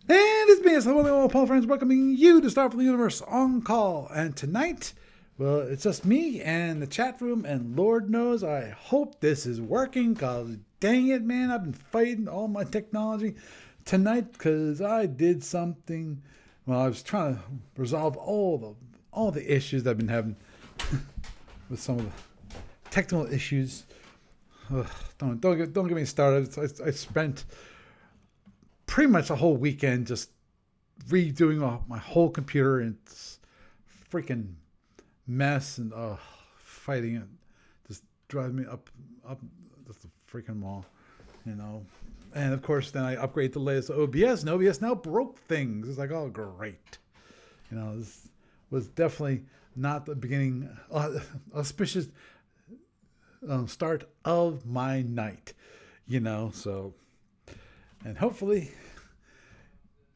And it's me, it's the one and Paul friends, welcoming you to Star from the Universe on call. And tonight, well, it's just me and the chat room, and Lord knows I hope this is working, because dang it, man, I've been fighting all my technology tonight because I did something. Well, I was trying to resolve all the issues that I've been having with some of the technical issues. Ugh, don't get me started. I spent pretty much a whole weekend just redoing my whole computer, and it's freaking mess, and fighting it just drives me up the freaking wall, you know. And of course, then I upgrade the latest OBS, and OBS now broke things. It's like, oh, great, you know. This was definitely not the beginning, auspicious start of my night, you know. So, and hopefully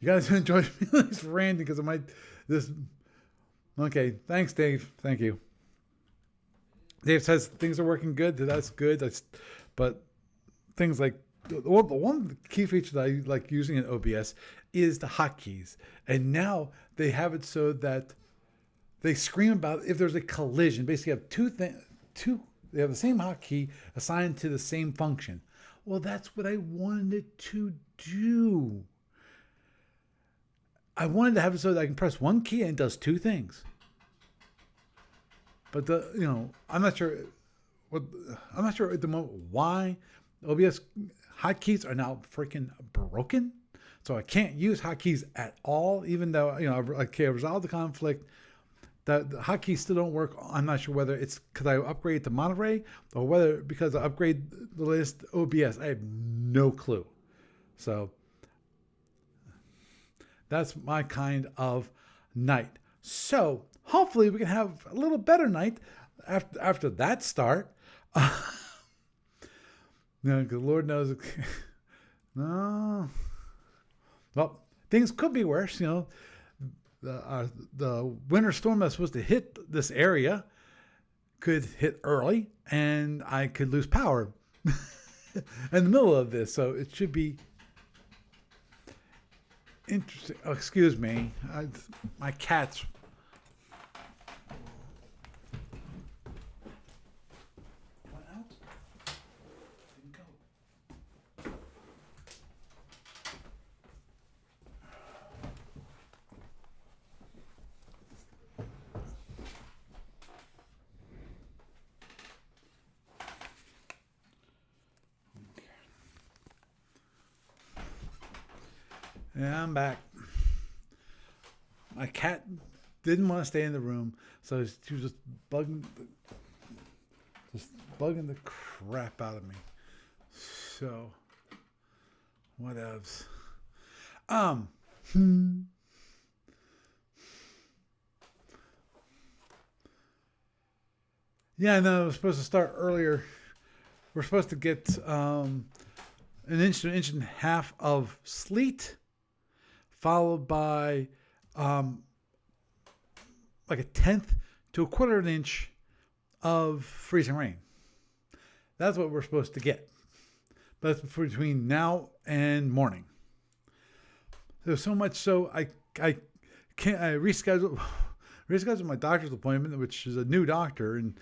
you guys enjoy me this ranting, because it might this. Okay, thanks, Dave. Thank you. Dave says things are working good. That's good. But things like the one key feature that I like using in OBS is the hotkeys, and now they have it so that they scream about if there's a collision. Basically, you have two. They have the same hotkey assigned to the same function. Well, that's what I wanted to do. I wanted to have it so that I can press one key and it does two things. But I'm not sure at the moment why OBS hotkeys are now freaking broken. So I can't use hotkeys at all, even though I resolved the conflict. The hotkeys still don't work. I'm not sure whether it's because I upgraded to Monterey or whether because I upgrade the latest OBS. I have no clue. So that's my kind of night. So hopefully we can have a little better night after that start. Because Lord knows. No. Well, things could be worse. The winter storm that's supposed to hit this area could hit early, and I could lose power in the middle of this. So it should be interesting. Oh, excuse me. My cat's. Went out? Didn't go. Yeah, I'm back. My cat didn't want to stay in the room, so she was just bugging the crap out of me. So, what else? Yeah, no, it was supposed to start earlier. We're supposed to get an inch to an inch and a half of sleet, followed by like a tenth to a quarter of an inch of freezing rain. That's what we're supposed to get. But that's between now and morning. There's so much so I rescheduled my doctor's appointment, which is a new doctor, and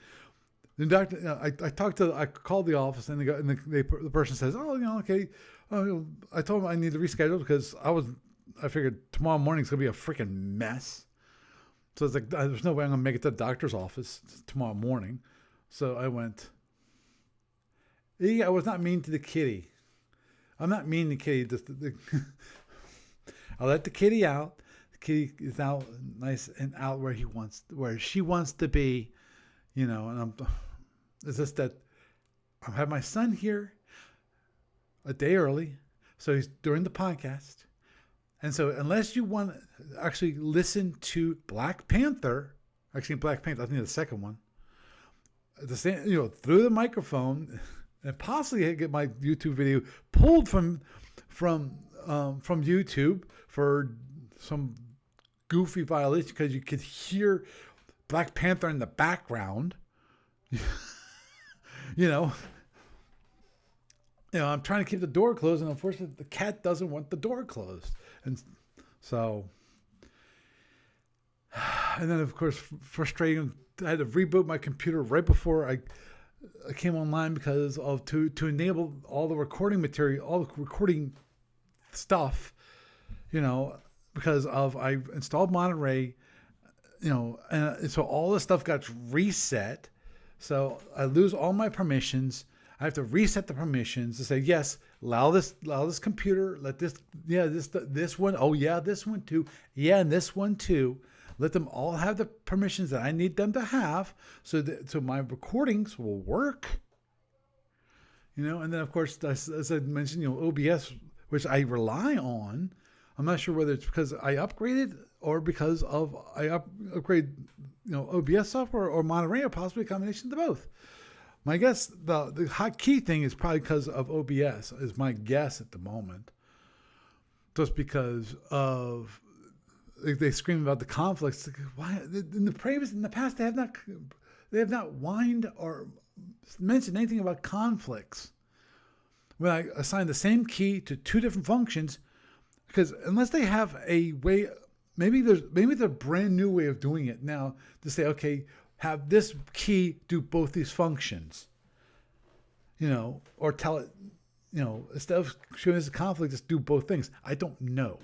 the doctor, I called the office, and the person says, oh, okay. I told him I need to reschedule because I figured tomorrow morning's gonna be a freaking mess. So it's like there's no way I'm gonna make it to the doctor's office tomorrow morning. So I went. I was not mean to the kitty. I'm not mean to the kitty. I let the kitty out. The kitty is out nice and out where she wants to be, And it's just that I have my son here a day early, so he's during the podcast. And so unless you want to actually listen to Black Panther, I think the second one, through the microphone, and possibly get my YouTube video pulled from YouTube for some goofy violation because you could hear Black Panther in the background. I'm trying to keep the door closed, and unfortunately, the cat doesn't want the door closed, and so, and then of course, frustrating. I had to reboot my computer right before I came online because of to enable all the recording material, all the recording stuff, because of I installed Monterey, and so all this stuff got reset. So I lose all my permissions. I have to reset the permissions to say yes. Allow this computer. Let this one. Oh yeah, this one too. Yeah, and this one too. Let them all have the permissions that I need them to have, so my recordings will work. And then of course, as I mentioned, OBS, which I rely on. I'm not sure whether it's because I upgraded or because of I upgrade, OBS software or Monterey, or possibly a combination of both. My guess, the hot key thing is probably because of OBS, is my guess at the moment. Just because of they scream about the conflicts. Why in the past they have not whined or mentioned anything about conflicts. When I assign the same key to two different functions, because unless they have a way, maybe there's a brand new way of doing it now to say, okay, have this key do both these functions, or tell it, instead of showing us a conflict, just do both things. I don't know.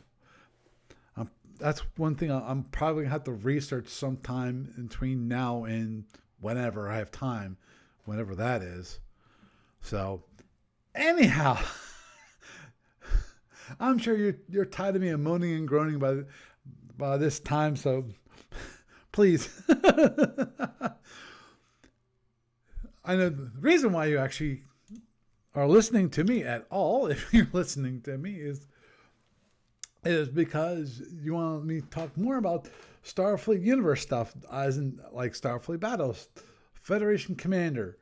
That's one thing I'm probably gonna have to research sometime between now and whenever I have time, whenever that is. So, anyhow, I'm sure you're tired of me moaning and groaning by this time. So, please. I know the reason why you actually are listening to me at all, if you're listening to me, is because you want me to talk more about Starfleet Universe stuff, as in like Starfleet Battles, Federation Commander,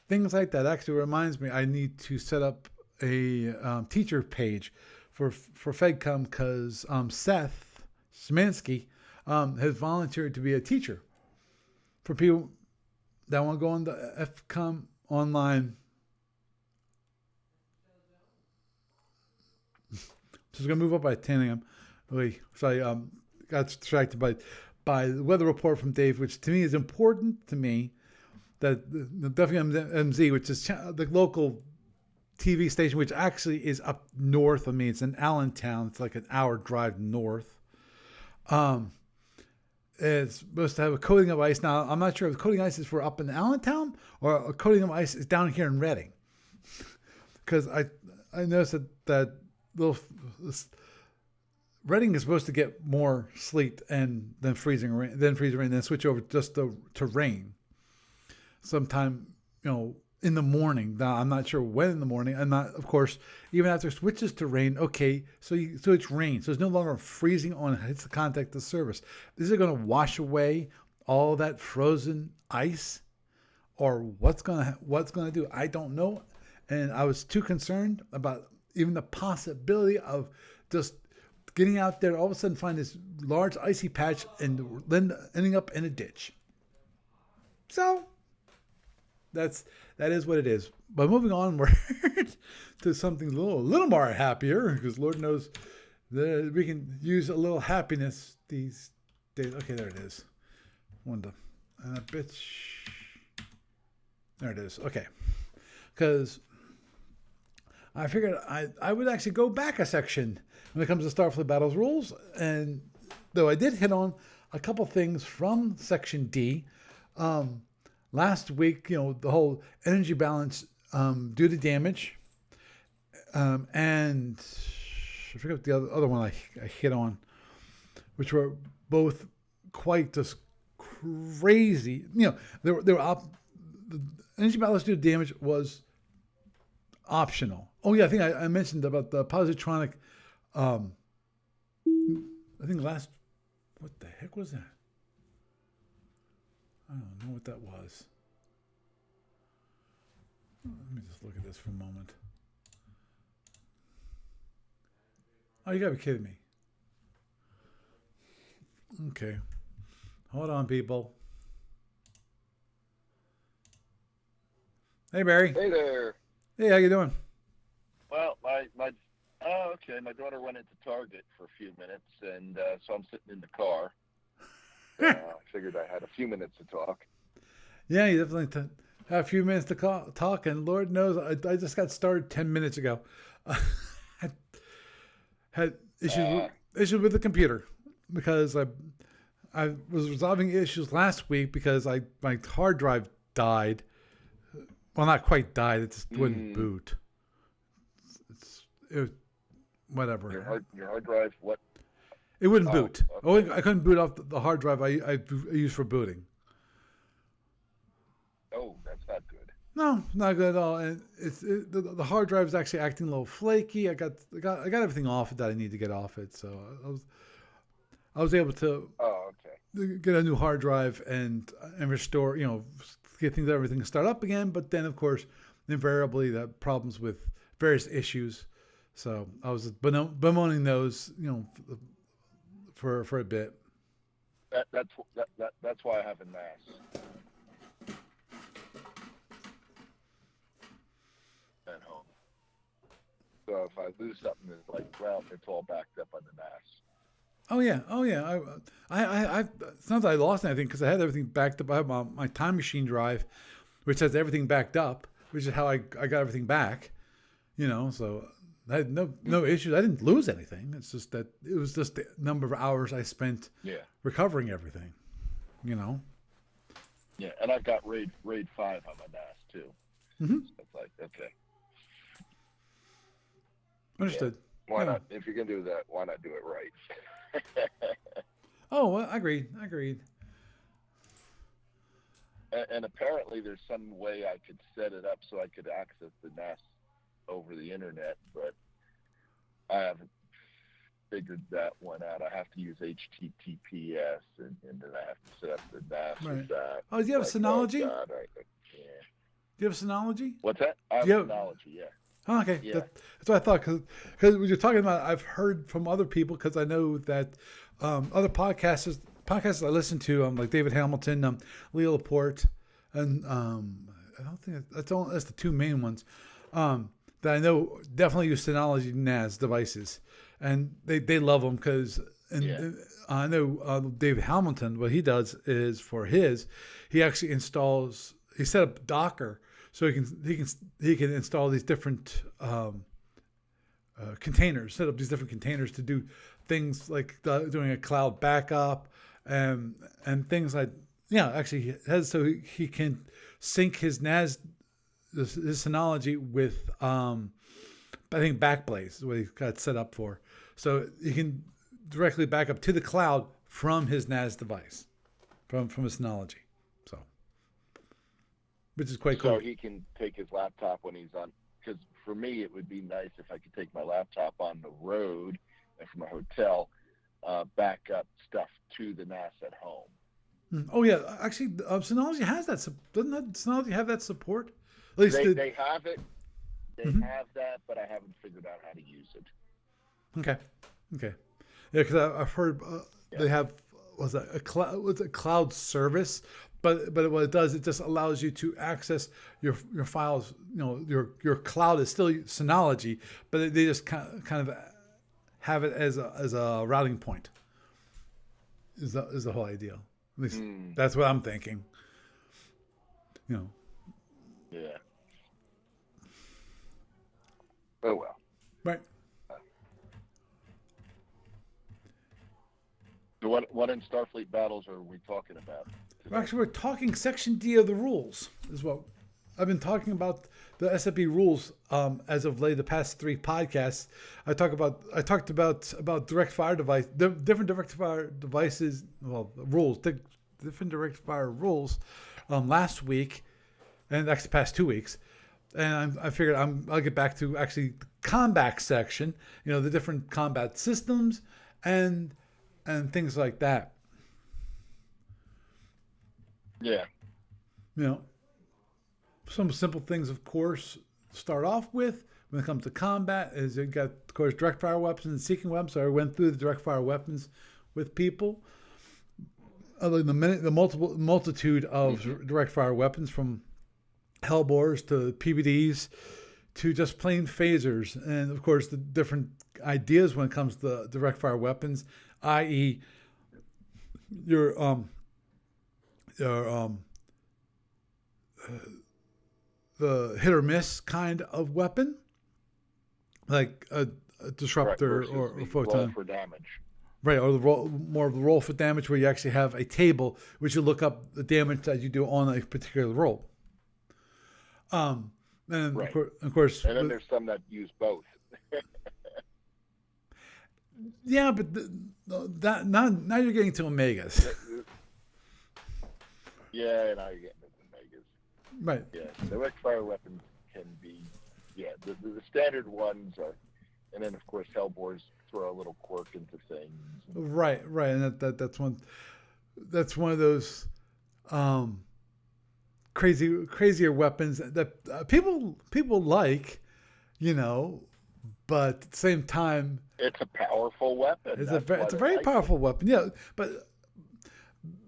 things like that. Actually reminds me, I need to set up a teacher page for FedCom, because Seth Szymanski has volunteered to be a teacher for people that want to go on the FCOM online. So it's going to move up by 10 a.m. So I got distracted by the weather report from Dave, which to me is important to me, that the WMZ, which is the local TV station, which actually is up north of me. It's in Allentown. It's like an hour drive north. It's supposed to have a coating of ice. Now, I'm not sure if the coating of ice is for up in Allentown or a coating of ice is down here in Reading. Because I noticed that Reading is supposed to get more sleet and then freezing rain, then switch over just to rain sometime, in the morning. Now, I'm not sure when in the morning. I'm not, of course, even after it switches to rain. Okay, so it's rain, so it's no longer freezing on hits the contact of the surface. Is it going to wash away all that frozen ice, or what's going to do? I don't know, and I was too concerned about even the possibility of just getting out there, all of a sudden find this large icy patch and then ending up in a ditch. So that is what it is. But moving onward to something a little more happier, because Lord knows that we can use a little happiness these days. Okay, there it is. There it is. Okay, because I figured I would actually go back a section when it comes to Starfleet Battles rules, and though I did hit on a couple things from Section D last week, the whole energy balance due to damage, and I forget the other one I hit on, which were both quite just crazy. They were the energy balance due to damage was optional. Oh yeah, I think I mentioned about the positronic. I think what the heck was that? I don't know what that was. Let me just look at this for a moment. Oh, you gotta be kidding me. Okay. Hold on, people. Hey, Barry. Hey there. Hey, how you doing? my oh, okay. My daughter went into Target for a few minutes, and so I'm sitting in the car. I figured I had a few minutes to talk. Yeah, you definitely have a few minutes to talk, and Lord knows I just got started 10 minutes ago. had, had issues with the computer because I was resolving issues last week because my hard drive died. Well, not quite died. It just wouldn't boot. It was, whatever. Your hard drive, what? It wouldn't boot. Okay. I couldn't boot off the hard drive I use for booting. Oh, that's not good. No, not good at all. And the hard drive is actually acting a little flaky. I got everything off it that I need to get off it. So I was able to get a new hard drive and restore, get everything start up again. But then, of course, invariably, that problems with various issues. So I was bemoaning those, for a bit. That's why I have a NAS at home. So if I lose something, it's like, well, it's all backed up on the NAS. Oh yeah. It's not that I lost anything because I had everything backed up. I have my Time Machine drive, which has everything backed up, which is how I got everything back. So I had no issues. I didn't lose anything. It's just that it was just the number of hours I spent recovering everything. Yeah, and I've got RAID 5 on my NAS too. Mm-hmm. So it's like, okay. Understood. Yeah. Why not? If you're gonna do that, why not do it right? Oh, well, agreed. And apparently, there's some way I could set it up so I could access the NAS over the internet, but I haven't figured that one out. I have to use HTTPS, and then I have to set up the NAS with that. Oh, do you have Synology? Oh, God, Do you have Synology? What's that? I have Synology, yeah. Oh, okay, yeah. That's what I thought. Because when you're talking about, I've heard from other people because I know that other podcasts I listen to, like David Hamilton, Leo Laporte, and I don't think that's the two main ones that I know definitely use Synology NAS devices, and they love them because. I know David Hamilton. What he does is he actually he set up Docker. So he can install these different containers, set up these different containers to do things like doing a cloud backup and things like actually he can sync his NAS his Synology with I think Backblaze is what he's got set up for, so he can directly back up to the cloud from his NAS device, from his Synology. Which is quite cool. So he can take his laptop when he's on, because for me it would be nice if I could take my laptop on the road and from a hotel, back up stuff to the NAS at home. Oh yeah, actually, Synology has that. Doesn't Synology have that support? At least they have it. They have that, but I haven't figured out how to use it. Okay. Yeah, because I've heard they have a cloud service. But what it does, it just allows you to access your files. Your cloud is still Synology, but they just kind of have it as a routing point. Is the whole idea? At least that's what I'm thinking. Yeah. Oh well. Right. So what in Starfleet battles are we talking about? Actually, we're talking Section D of the rules. Is what I've been talking about, the SFU rules as of late. The past 3 podcasts, I talked about direct fire device, different direct fire devices. Well, rules, different direct fire rules last week, and actually the past 2 weeks. And I figured I'll get back to actually the combat section. The different combat systems and things like that. Yeah. Some simple things, of course, start off with when it comes to combat is you got, of course, direct fire weapons and seeking weapons. So I went through the direct fire weapons with people. The multitude of direct fire weapons, from hellbores to PBDs to just plain phasers, and of course the different ideas when it comes to direct fire weapons, i.e., your your the hit or miss kind of weapon, like a disruptor versus or the photon. roll for damage. Right, or the roll, more of the roll for damage, where you actually have a table which you look up the damage that you do on a particular roll. And Right. of course, And then there's some that use both. yeah, but that now you're getting to omegas, Yeah, now you're getting into megas. right? Yeah, direct fire weapons can be, yeah, the standard ones are, and then of course Hellbores throw a little quirk into things. Right, and that's one of those crazier weapons that people like, you know, but at the same time, It's a powerful weapon. it's That's a very like powerful weapon. Yeah, but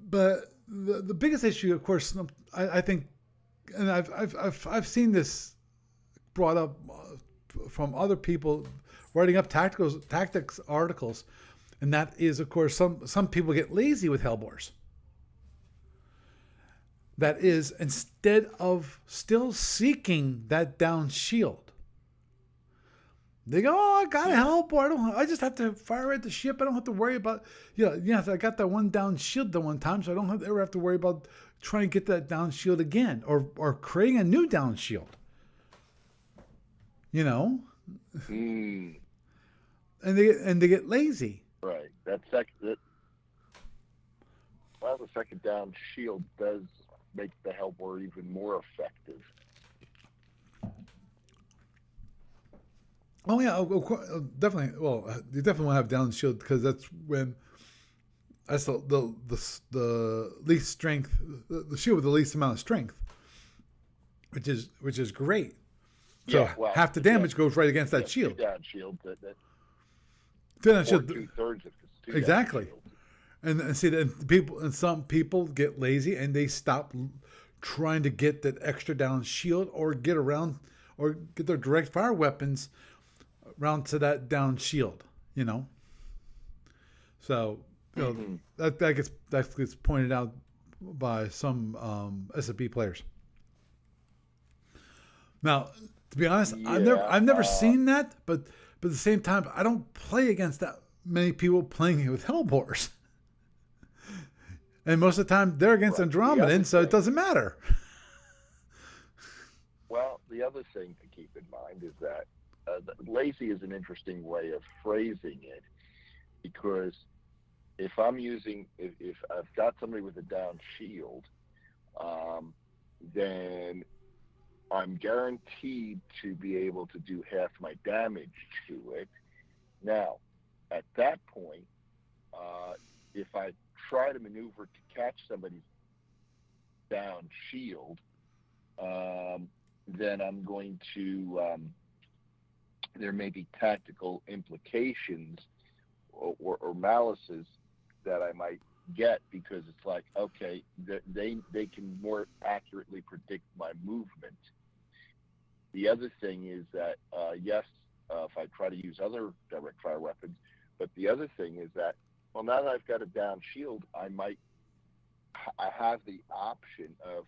the biggest issue, of course, I think, and I've seen this brought up from other people writing up tactics articles, and that is, of course, some people get lazy with Hellbores. That is, instead of still seeking that down shield, they go, "Oh, I got a Hellbore. I just have to fire at the ship. I don't have to worry about, yes, I got that one down shield the one time, so I don't ever have to worry about trying to get that down shield again, or creating a new down shield." You know, Mm, and they get lazy. right. The second down shield does make the Hellbore even more effective. Oh yeah, of course, definitely. Well, you definitely want to have down shield, because that's the least strength, the shield with the least amount of strength, which is great. So Yeah, well, half the damage goes right against that shield. Two down shield. Down shield, 2/3 of this. exactly. And see that some people get lazy and they stop trying to get that extra down shield, or get around, or get their direct fire weapons around to that down shield. So that gets pointed out by some SFB players. Now, to be honest, I've never seen that, but at the same time, I don't play against that many people playing with Hellbores. And most of the time, they're against Andromedans, so it doesn't matter. Well, the other thing to keep in mind is that lazy is an interesting way of phrasing it, because if I've got somebody with a down shield, then I'm guaranteed to be able to do half my damage to it. Now, at that point, if I try to maneuver to catch somebody's down shield, then I'm going to, there may be tactical implications or malices that I might get, because it's like, okay, they can more accurately predict my movement. The other thing is that, yes, if I try to use other direct fire weapons, but the other thing is that, well, now that I've got a down shield, I have the option of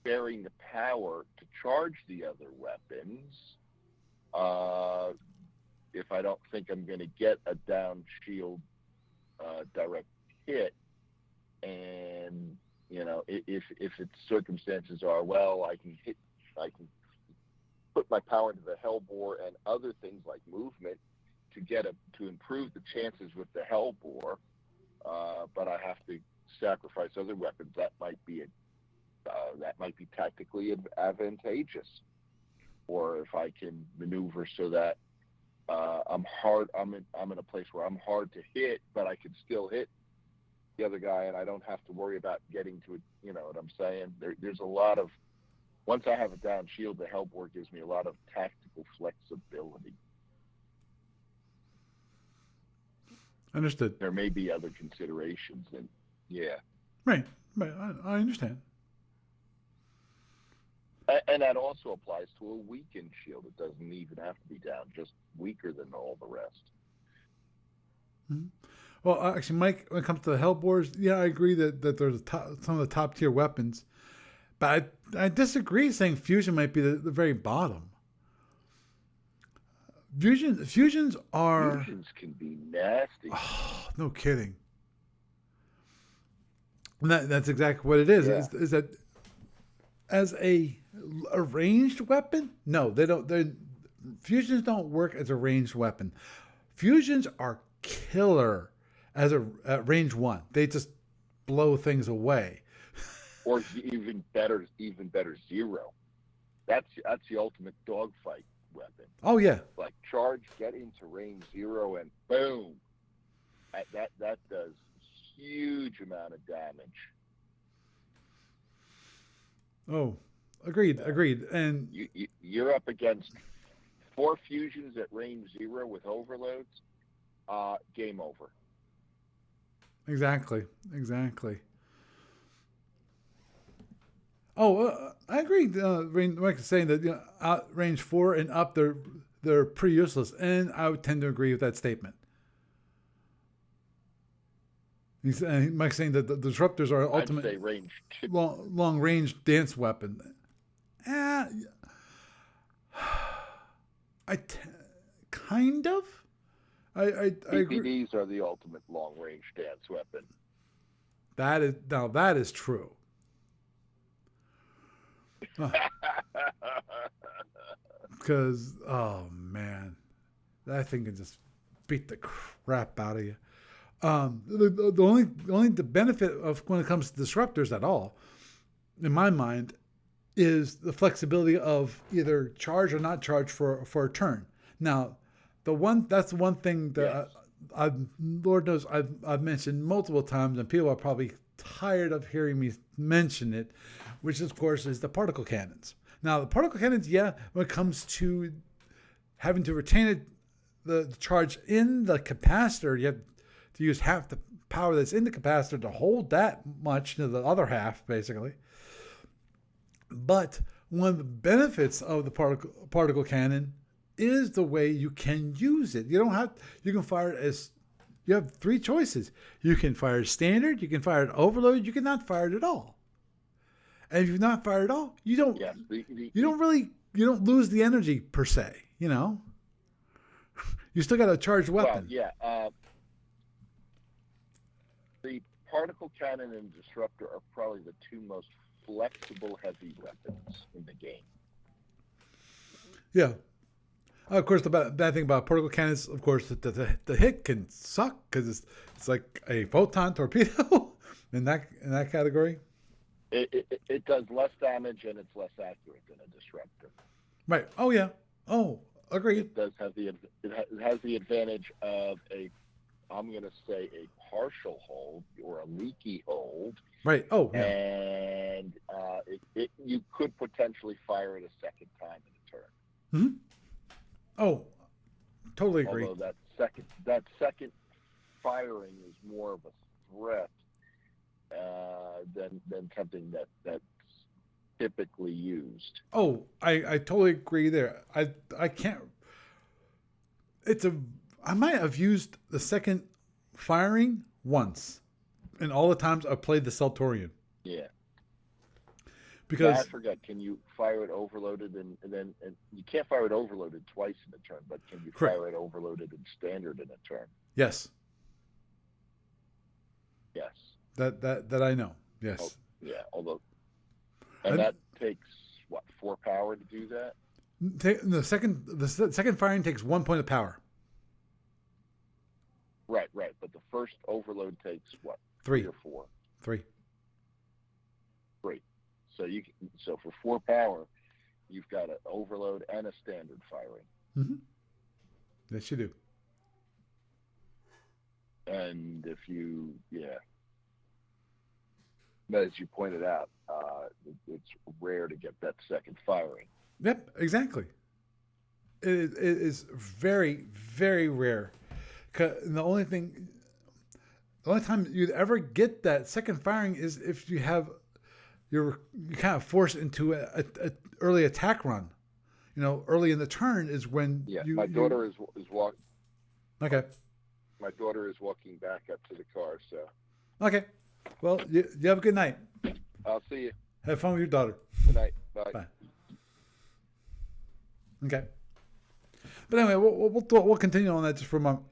bearing the power to charge the other weapons, if I don't think I'm going to get a down shield direct hit. And if its circumstances are, well, I can put my power into the Hellbore and other things like movement to improve the chances with the Hellbore, but I have to sacrifice other weapons. That might be tactically advantageous. Or if I can maneuver so that I'm in a place where I'm hard to hit, but I can still hit the other guy, and I don't have to worry about getting to it. You know what I'm saying? There's a lot of, once I have a down shield, the Hellbore gives me a lot of tactical flexibility. Understood. There may be other considerations, and yeah. Right. I understand. And that also applies to a weakened shield. It doesn't even have to be down, just weaker than all the rest. Mhm. Well, actually, Mike, when it comes to the Hellbores, yeah, I agree that there's some of the top tier weapons, but I disagree saying fusion might be the very bottom. Fusions are Fusions can be nasty. oh, no kidding. And that's exactly what it is. Yeah. Is that as a ranged weapon? No, they don't. Fusions don't work as a ranged weapon. Fusions are killer as a at range one. They just blow things away. Or even better, zero. That's the ultimate dogfight weapon. Oh yeah. Like charge, get into range zero, and boom. That does huge amount of damage. Oh, agreed. And You're up against 4 fusions at range zero with overloads. Game over. exactly. Oh, I agree. Mike is saying that out range 4 and up, they're pretty useless, and I would tend to agree with that statement. Mike's saying that the disruptors are ultimate. I'd say range 2. Long range dance weapon. Kind of. I agree. PPDs are the ultimate long range dance weapon. That is true. Because oh man, that thing can just beat the crap out of you. The only the benefit of when it comes to disruptors at all, in my mind, is the flexibility of either charge or not charge for a turn. Now, that's the one thing that Yes. Lord knows I've mentioned multiple times, and people are probably tired of hearing me mention it, which of course is the particle cannons. Now, the particle cannons, when it comes to having to retain the charge in the capacitor, you have to use half the power that's in the capacitor to hold that much to the other half, basically. But one of the benefits of the particle cannon is the way you can use it. You can fire it as, you have 3 choices. You can fire it standard, you can fire it overload, you cannot fire it at all. And if you've not fired at all, you don't lose the energy per se, You still got a charged weapon. Well, the particle cannon and disruptor are probably the 2 most flexible heavy weapons in the game. Yeah. Of course, the bad thing about particle cannons, of course, the hit can suck because it's like a photon torpedo in that category. It does less damage and it's less accurate than a disruptor. Right. Oh yeah. Oh, agreed. It does have it has the advantage of I'm going to say a partial hold or a leaky hold. Right. Oh yeah. And you could potentially fire it a second time in a turn. Mm-hmm. Oh, totally agree. Although that second firing is more of a threat than something that's typically used. Oh, I totally agree there. I can't. I might have used the second firing once, in all the times I've played the Celtorian. Yeah. Because I forgot. Can you fire it overloaded and you can't fire it overloaded twice in a turn, but can you fire it overloaded and standard in a turn? Yes. Yes. That I know. Yes. Oh, yeah. Although, and that takes what, 4 power to do that? The second firing takes 1 point of power. Right. But the first overload takes what? 3 or 4? 3. 3. So for 4 power, you've got an overload and a standard firing. Mm-hmm. Yes, you do. And if as you pointed out, it's rare to get that second firing. Yep, exactly. It is very, very rare. The only time you'd ever get that second firing is if you have you're kind of forced into a early attack run. Early in the turn is when my daughter is walking. Okay. My daughter is walking back up to the car, so. Okay. Well, you have a good night. I'll see you. Have fun with your daughter. Good night. Bye. Bye. Okay. But anyway, we'll continue on that just for a moment.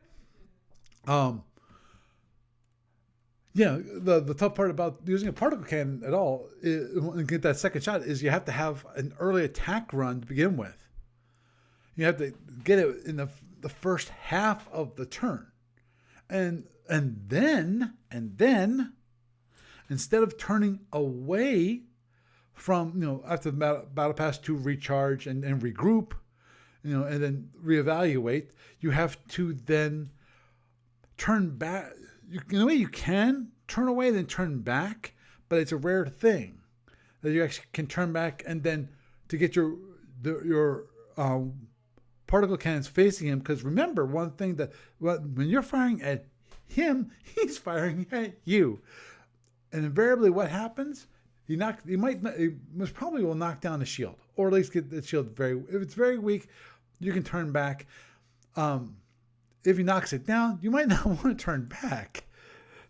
The tough part about using a particle cannon at all and get that second shot is you have to have an early attack run to begin with. You have to get it in the first half of the turn, and then instead of turning away from after the battle pass to recharge and regroup, and then reevaluate, you have to then turn back. In a way, you can turn away, then turn back, but it's a rare thing that you actually can turn back and then to get your particle cannons facing him. Because remember, one thing that when you're firing at him, he's firing at you, and invariably, what happens? He most probably will knock down the shield, or at least get the shield if it's very weak, you can turn back. If he knocks it down, you might not want to turn back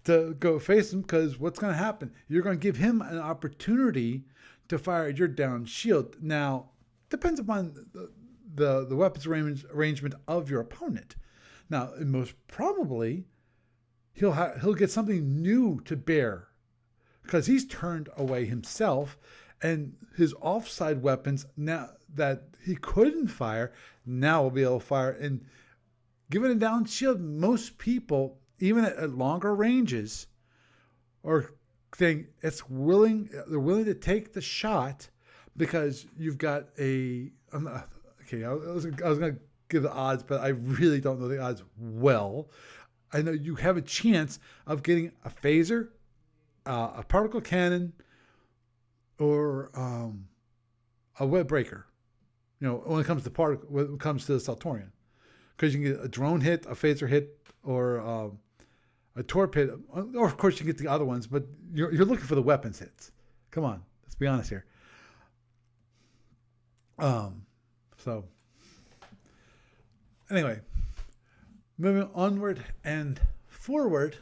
to go face him, because what's going to happen? You're going to give him an opportunity to fire at your down shield. Now, depends upon the weapons arrangement of your opponent. Now, most probably, he'll get something new to bear, because he's turned away himself, and his offside weapons now that he couldn't fire now will be able to fire. And given a down shield, most people, even at longer ranges, are saying they're willing to take the shot because you've got I was going to give the odds, but I really don't know the odds well. I know you have a chance of getting a phaser, a particle cannon, or a web breaker. When it comes to the Saltorian. Because you can get a drone hit, a phaser hit, or a torpedo. Or of course you can get the other ones, but you're looking for the weapons hits. Come on, let's be honest here. So anyway, moving onward and forward,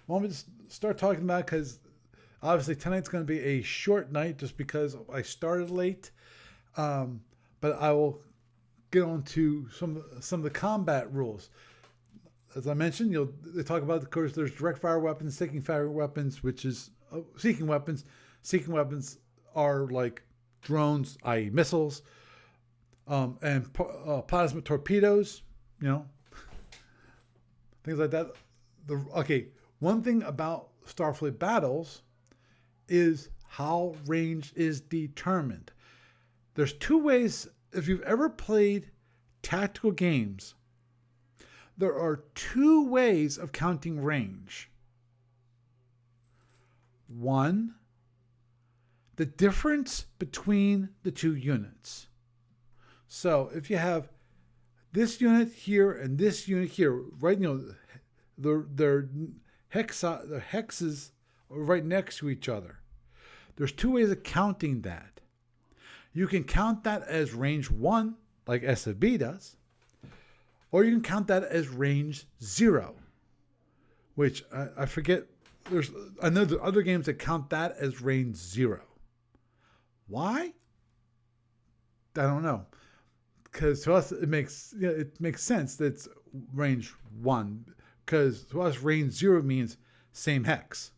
want me to start talking about, because obviously tonight's going to be a short night just because I started late, but I will get on to some of the combat rules. As I mentioned, they talk about, of course, there's direct fire weapons, seeking fire weapons, which is seeking weapons. Seeking weapons are like drones, i.e. missiles, and plasma torpedoes, things like that. One thing about Starfleet battles is how range is determined. There's two ways. If you've ever played tactical games, there are two ways of counting range. One, the difference between the two units. So if you have this unit here and this unit here, right? Their hexes are right next to each other. There's two ways of counting that. You can count that as range 1, like SFB does, or you can count that as range 0, which I forget. I know there are other games that count that as range 0. Why? I don't know. Because to us it makes sense that it's range 1, because to us range 0 means same hex.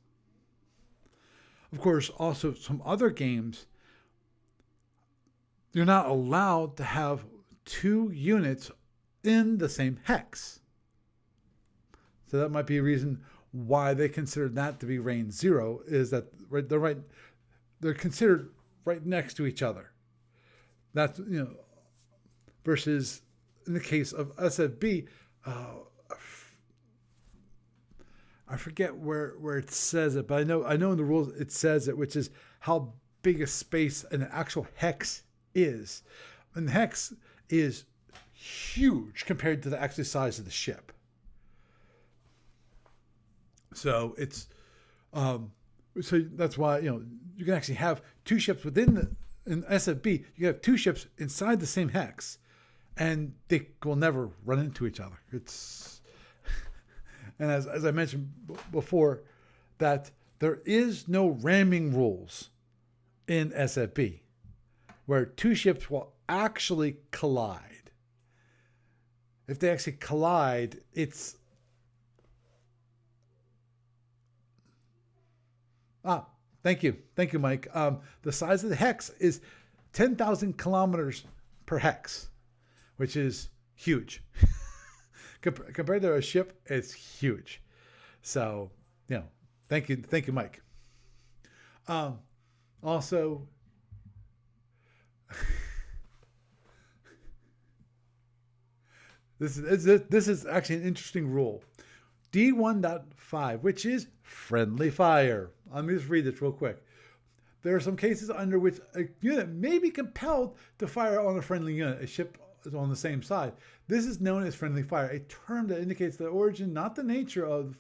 Of course, also some other games, you're not allowed to have two units in the same hex. So that might be a reason why they consider that to be range 0, is that they're considered right next to each other. That's, versus in the case of SFB, I forget where it says it, but I know in the rules it says it, which is how big a space an actual hex is. And the hex is huge compared to the actual size of the ship. So it's So that's why you can actually have two ships within in SFB. You have two ships inside the same hex, and they will never run into each other. It's and as I mentioned before, that there is no ramming rules in SFB, where two ships will actually collide. If they actually collide, it's thank you, Mike. The size of the hex is 10,000 kilometers per hex, which is huge. Compared to a ship, it's huge. So, thank you, Mike. Also, this is actually an interesting rule. D1.5, which is friendly fire. Let me just read this real quick. There are some cases under which a unit may be compelled to fire on a friendly unit. A ship is on the same side. This is known as friendly fire, a term that indicates the origin, not the nature of the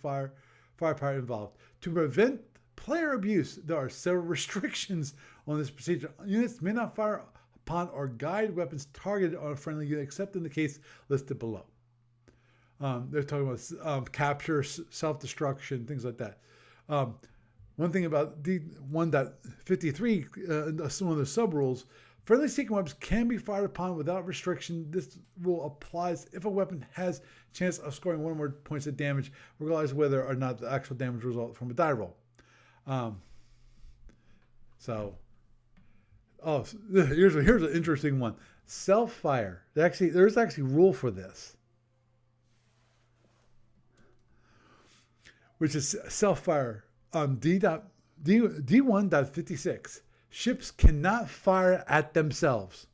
firepower involved. To prevent player abuse, there are several restrictions on this procedure. Units may not fire upon or guide weapons targeted on a friendly unit, except in the case listed below. They're talking about capture, self-destruction, things like that. One thing about D1.53, one of the sub-rules, friendly seeking weapons can be fired upon without restriction. This rule applies if a weapon has a chance of scoring one or more points of damage, regardless of whether or not the actual damage results from a die roll. Here's an interesting one. Self-fire. There's actually a rule for this, which is self-fire. D1.56. Ships cannot fire at themselves.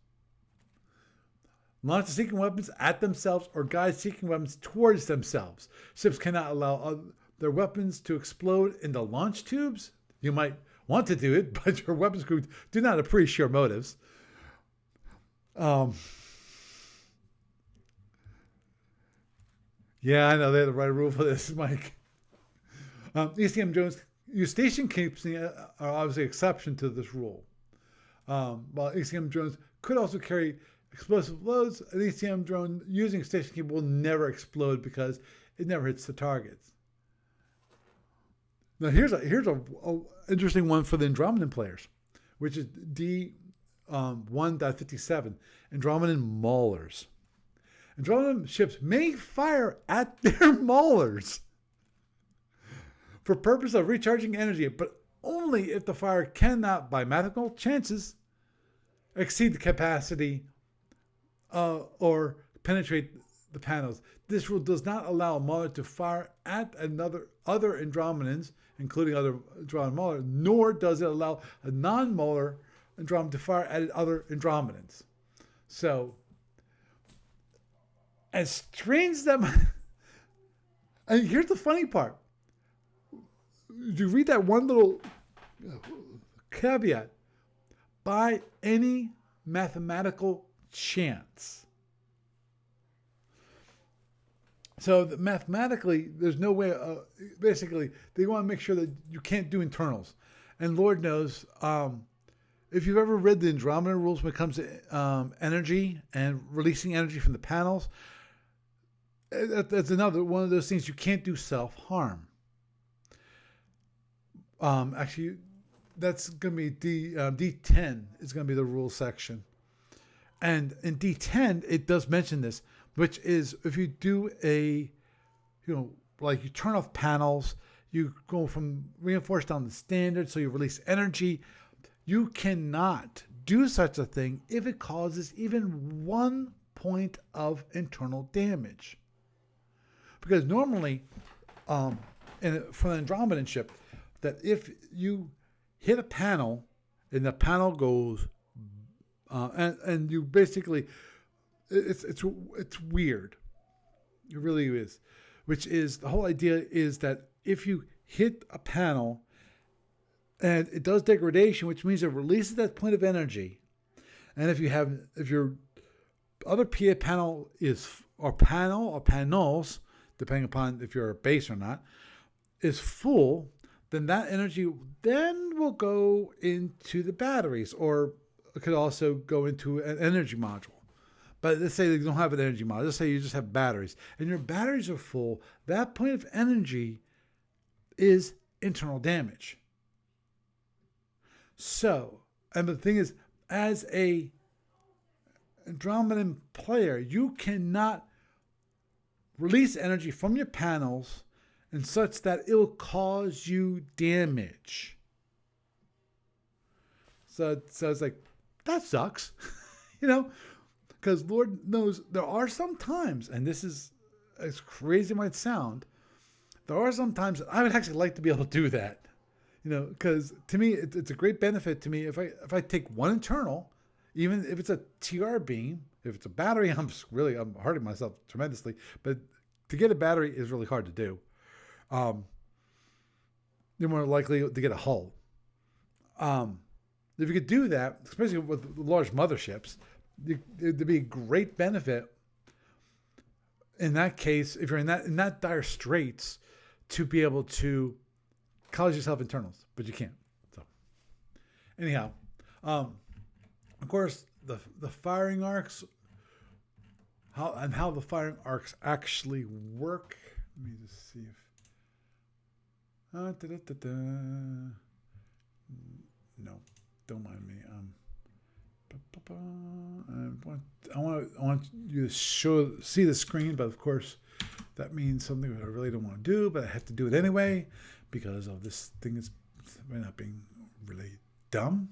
Launch seeking weapons at themselves or guide seeking weapons towards themselves. Ships cannot allow their weapons to explode in the launch tubes. You might want to do it, but your weapons crew do not appreciate your motives. Yeah, I know they have the right rule for this, Mike. ECM drones, station keeps are obviously an exception to this rule. While ECM drones could also carry explosive loads, an ECM drone using station keep will never explode because it never hits the targets. Now here's a interesting one for the Andromedan players, which is D1.57, Andromedan maulers. Andromedan ships may fire at their maulers for purpose of recharging energy, but only if the fire cannot, by mathematical chances, exceed the capacity or penetrate the panels. This rule does not allow a mauler to fire at other Andromedans, including other Andromedan mauler, nor does it allow a non-mauler Andromedan to fire at other Andromedans. So, as strange that... And here's the funny part. You read that one little caveat. By any mathematical chance. So mathematically, there's no way. Basically, they want to make sure that you can't do internals. And Lord knows, if you've ever read the Andromeda rules when it comes to energy and releasing energy from the panels, that's another one of those things you can't do self-harm. Actually, that's going to be D10 is going to be the rule section. And in D10, it does mention this, which is if you do like you turn off panels, you go from reinforced down to standard, so you release energy. You cannot do such a thing if it causes even 1 point of internal damage. Because normally, for the Andromedan ship, that if you hit a panel and the panel goes, and you basically, it's weird. It really is. Which is, the whole idea is that if you hit a panel and it does degradation, which means it releases that point of energy, and if your other PA panel or panels, depending upon if you're a base or not, is full, then that energy then will go into the batteries, or it could also go into an energy module. But let's say you don't have an energy module. Let's say you just have batteries, and your batteries are full. That point of energy is internal damage. So, and the thing is, as a Andromedan player, you cannot release energy from your panels in such that it will cause you damage. So it's like, that sucks. Because Lord knows there are some times, and this is as crazy as it might sound, there are some times that I would actually like to be able to do that. Because to me, it's a great benefit to me if I take one internal, even if it's a TR beam, if it's a battery, I'm hurting myself tremendously. But to get a battery is really hard to do. You're more likely to get a hull. If you could do that, especially with large motherships, it'd be a great benefit in that case, if you're in that dire straits, to be able to cause yourself internals, but you can't. So anyhow, of course, the firing arcs, how the firing arcs actually work. Let me just see if no, don't mind me. I want you to see the screen, but of course that means something that I really don't want to do, but I have to do it anyway because of this thing is not being really dumb.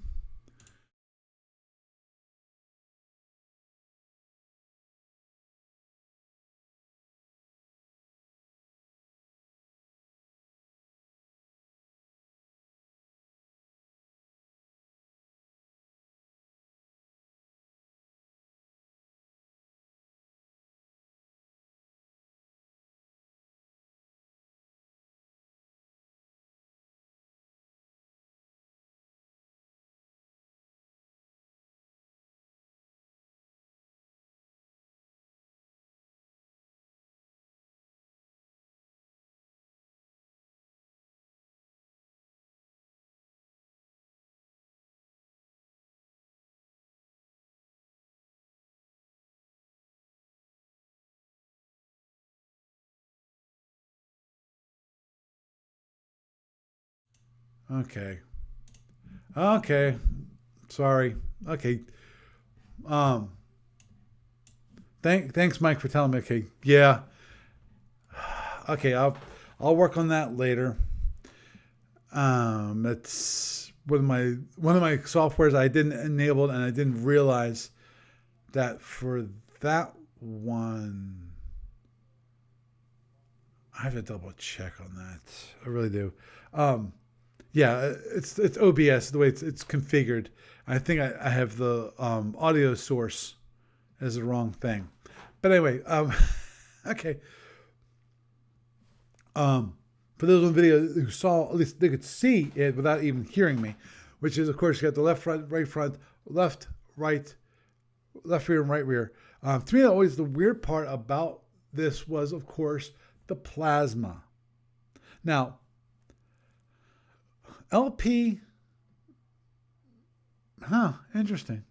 Okay. Sorry. Okay. Um. Thanks, Mike, for telling me. Okay. Yeah. Okay. I'll work on that later. That's one of my softwares I didn't enable, and I didn't realize that for that one, I have to double check on that. I really do. Yeah, it's OBS the way it's configured. I think I have the audio source as the wrong thing, but anyway, okay. For those on video who saw, at least they could see it without even hearing me, which is, of course, you got the left front, right front, left, right, left rear, and right rear. To me, always the weird part about this was, of course, the plasma. Now, LP, interesting.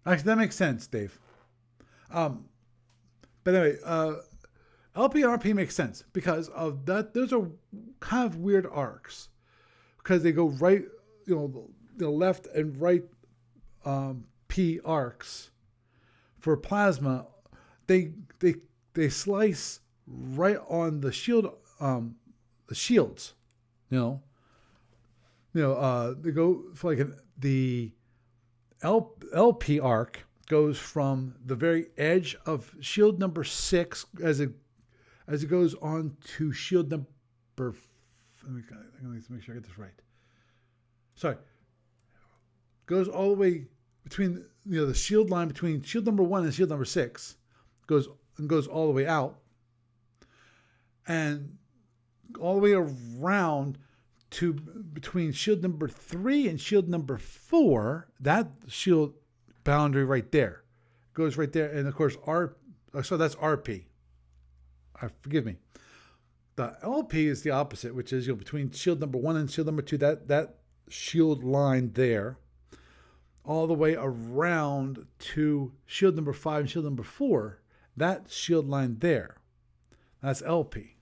Actually, that makes sense, Dave. But anyway, LP and RP makes sense because of that. Those are kind of weird arcs because they go right, the left and right P arcs. For plasma, they slice right on the shield, the shields. They go for like the LP arc goes from the very edge of shield number 6 as it goes on to shield number. Let me make sure I get this right. Sorry, goes all the way between the shield line between shield number 1 and shield number 6 goes all the way out and all the way around to between shield number 3 and shield number 4. That shield boundary right there goes right there, and of course so that's RP. Forgive me. The LP is the opposite, which is between shield number 1 and shield number 2. That shield line there, all the way around to shield number 5 and shield number 4. That shield line there, that's LP,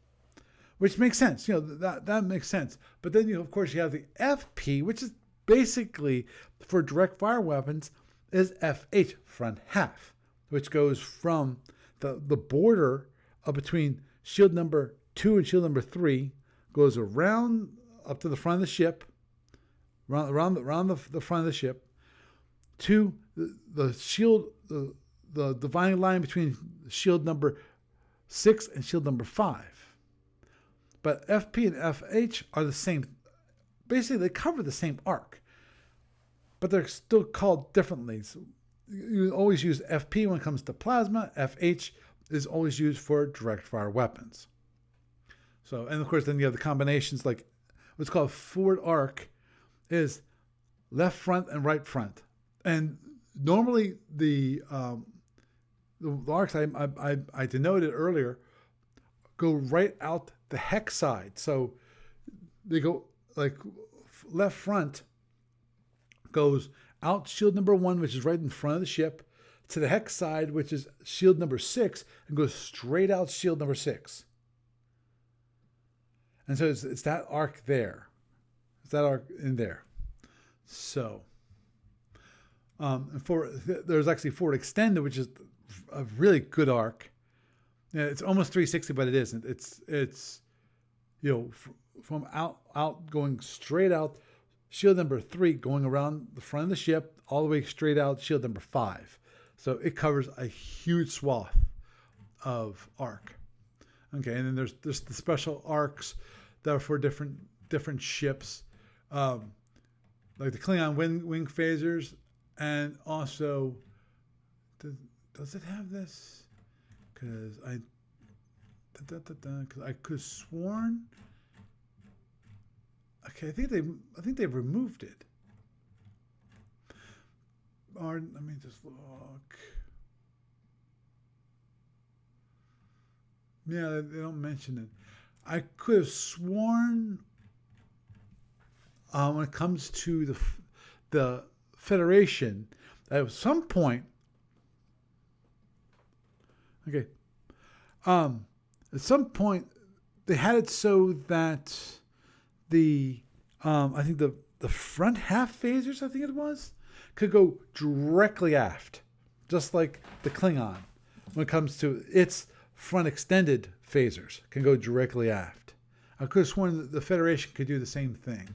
which makes sense. That makes sense. But then of course you have the FP, which is basically for direct fire weapons, is FH, front half, which goes from the border between shield number 2 and shield number 3, goes around up to the front of the ship, around the front of the ship, to the shield, the dividing line between shield number 6 and shield number 5. But FP and FH are the same. Basically, they cover the same arc, but they're still called differently. So you always use FP when it comes to plasma. FH is always used for direct fire weapons. So, and of course, then you have the combinations like what's called forward arc is left front and right front. And normally the arcs I denoted earlier go right out the hex side. So they go like left front goes out shield number 1, which is right in front of the ship, to the hex side, which is shield number 6, and goes straight out shield number 6. And so it's that arc there. It's that arc in there. So, there's actually forward extended, which is a really good arc. Yeah, it's almost 360, but it isn't. It's from out going straight out shield number 3, going around the front of the ship all the way straight out shield number 5. So it covers a huge swath of arc. Okay, and then there's the special arcs that are for different ships, like the Klingon wing phasers, and also does it have this? Because I could have sworn. Okay, I think they've removed it. Or let me just look. Yeah, they don't mention it. I could have sworn when it comes to the Federation, at some point. Okay. At some point, they had it so that the I think the front half phasers, I think it was, could go directly aft, just like the Klingon. When it comes to its front extended phasers, can go directly aft. I could have sworn that the Federation could do the same thing,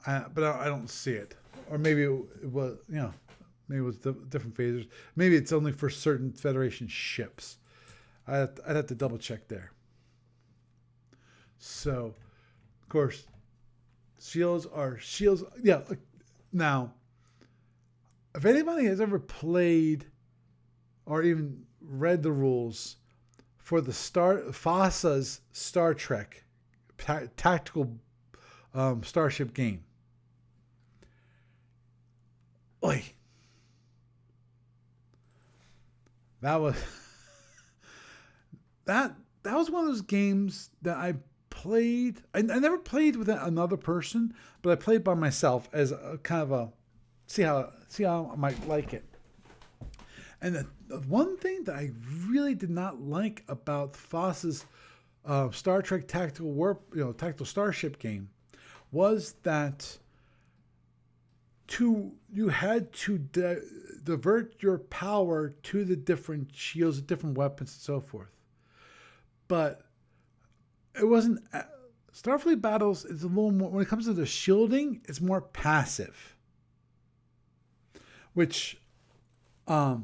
but I don't see it. Or maybe it was, maybe it was different phasers. Maybe it's only for certain Federation ships. I'd have to double check there. So, of course, shields are shields. Yeah. Now, if anybody has ever played or even read the rules for the FASA's Star Trek tactical starship game, oi, that was that was one of those games that I played. I never played with another person, but I played by myself as a kind of a see how I might like it. And the one thing that I really did not like about FASA's Star Trek tactical starship game was that you had to divert your power to the different shields, different weapons, and so forth. But it wasn't. Starfleet battles is a little more, when it comes to the shielding, it's more passive, which I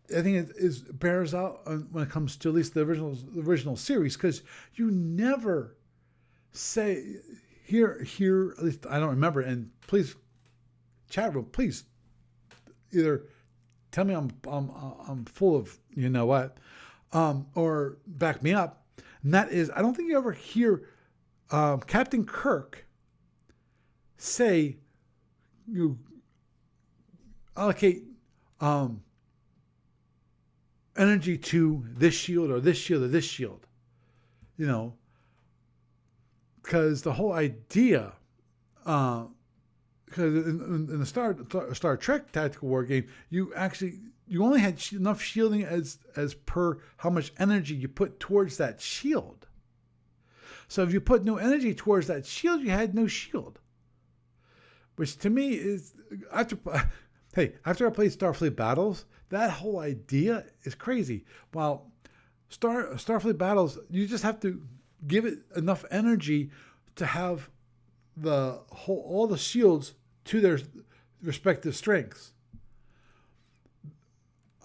think it bears out when it comes to at least the original series, because you never say here at least I don't remember. And please, chat room, please either tell me I'm full of what, or back me up. And that is, I don't think you ever hear Captain Kirk say you allocate energy to this shield or this shield or this shield. you know, because the whole idea, because in the Star Trek Tactical War game, you only had enough shielding as per how much energy you put towards that shield. So if you put no energy towards that shield, you had no shield. Which to me is after I played Starfleet Battles, that whole idea is crazy. While Starfleet Battles, you just have to give it enough energy to have all the shields to their respective strengths.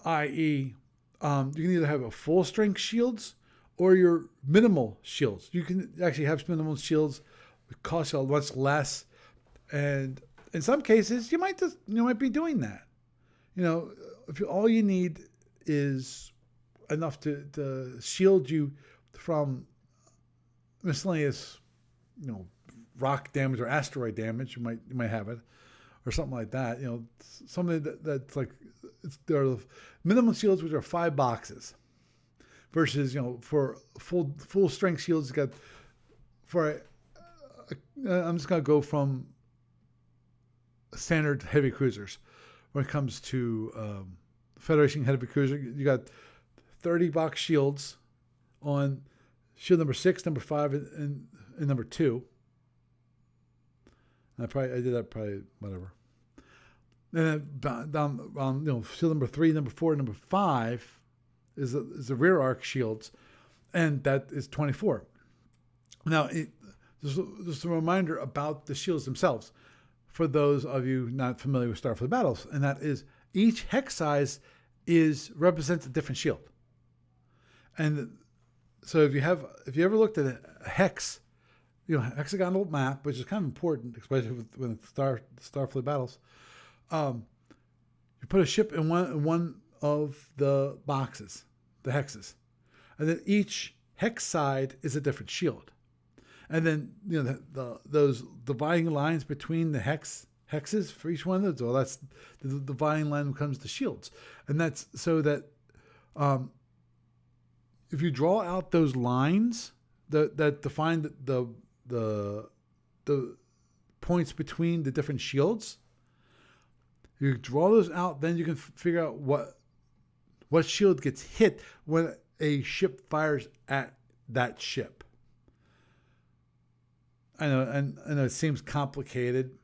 I.e., you can either have a full strength shields or your minimal shields. You can actually have minimal shields that cost you much less, and in some cases you might be doing that. If all you need is enough to shield you from miscellaneous, rock damage or asteroid damage, you might have it, or something like that. Something that's like there are minimum shields, which are 5 boxes, versus for full strength shields, you got I'm just gonna go from standard heavy cruisers. When it comes to Federation heavy cruiser, you got 30 box shields on shield number 6, number 5, and number 2. I did that whatever. And then down shield number 3, number 4, number 5 is the rear arc shields, and that is 24. Now, just a reminder about the shields themselves, for those of you not familiar with Starfleet Battles, and that is each hex size represents a different shield. And so if you ever looked at a hex, hexagonal map, which is kind of important, especially when it's Starfleet Battles, you put a ship in one of the boxes, the hexes, and then each hex side is a different shield. And then those dividing lines between the hexes for each one of those, well, that's the dividing line becomes the shields, and that's so that if you draw out those lines that define the points between the different shields, you draw those out, then you can figure out what shield gets hit when a ship fires at that ship. I know it seems complicated,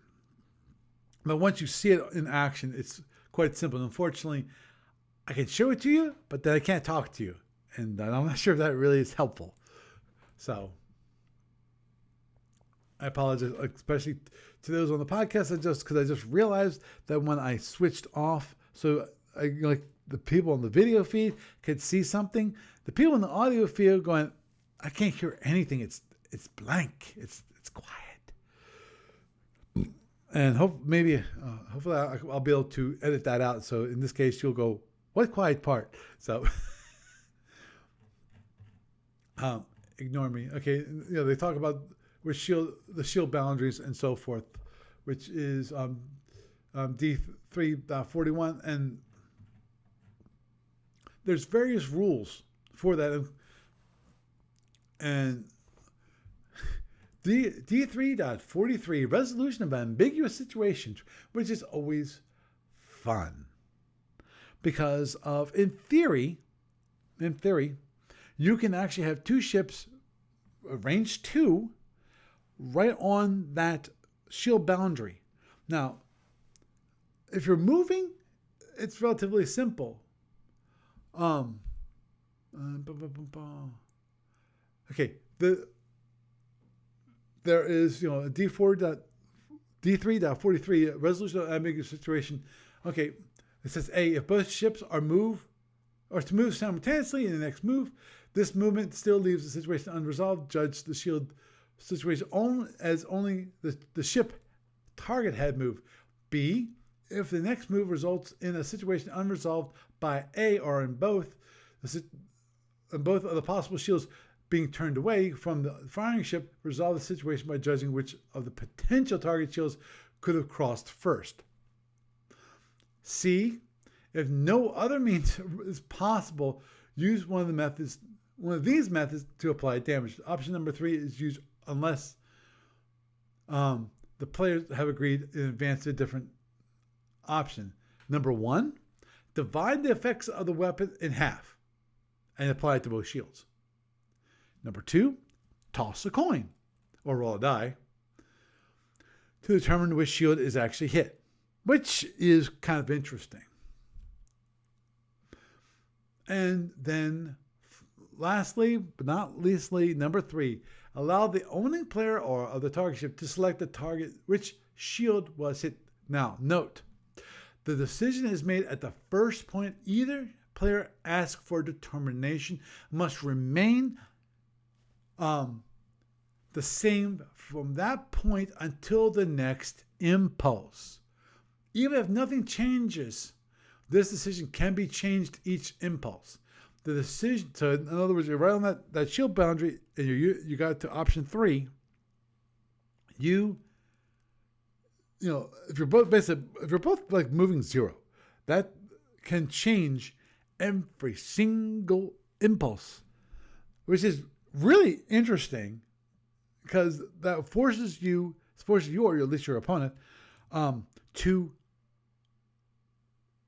but once you see it in action, it's quite simple. Unfortunately, I can show it to you, but then I can't talk to you, and I'm not sure if that really is helpful. So I apologize, especially to those on the podcast. I just realized that when I switched off, so like the people on the video feed could see something, the people in the audio feed going, I can't hear anything. It's blank. It's quiet. And hopefully I'll be able to edit that out. So in this case, you'll go, what quiet part? So ignore me. Okay, they talk about the shield boundaries and so forth, which is D3.41, and there's various rules for that, and D3.43, resolution of ambiguous situations, which is always fun because in theory, you can actually have 2 ships, range 2, right on that shield boundary. Now, if you're moving, it's relatively simple. Okay, there is a D3.43, resolution of ambiguous situation. Okay, it says A, if both ships are to move simultaneously in the next move, this movement still leaves the situation unresolved. Judge the shield situation only the ship target had moved. B, if the next move results in a situation unresolved by A or in both of the possible shields being turned away from the firing ship, resolve the situation by judging which of the potential target shields could have crossed first. C, if no other means is possible, use one of the methods one of these methods to apply damage. Option number 3 is used unless the players have agreed in advance to a different option. Number 1, divide the effects of the weapon in half and apply it to both shields. Number 2, toss a coin or roll a die to determine which shield is actually hit, which is kind of interesting. And then lastly, but not leastly, number 3, allow the owning player or of the target ship to select the target which shield was hit. Now, note, the decision is made at the first point either player asks for determination must remain the same from that point until the next impulse. Even if nothing changes, this decision can be changed each impulse. The decision, so in other words, you're right on that shield boundary, and you got to option 3. You know, if you're both like moving 0, that can change every single impulse, which is really interesting because that forces you or at least your opponent to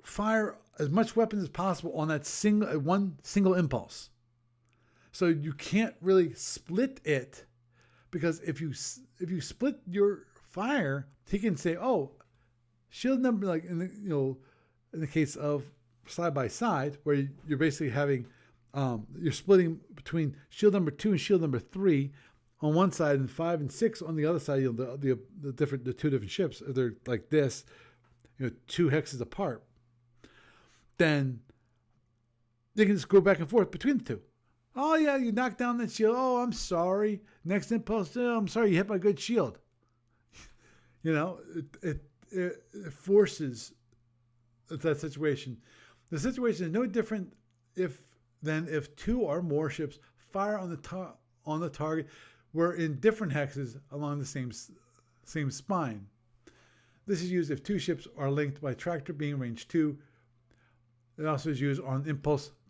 fire as much weapons as possible on that one single impulse. So you can't really split it, because if you split your fire, he can say, "Oh, shield number," like in the case of side by side, where you're basically having you're splitting between shield number 2 and shield number 3 on one side and 5 and 6 on the other side. The two different ships, if they're like this, 2 hexes apart, then they can just go back and forth between the two. Oh yeah, you knocked down that shield. Oh, I'm sorry. Next impulse. Oh, I'm sorry, you hit my good shield. It forces that situation. The situation is no different than if 2 or more ships fire on the target were in different hexes along the same spine. This is used if 2 ships are linked by tractor being range 2. It also is used on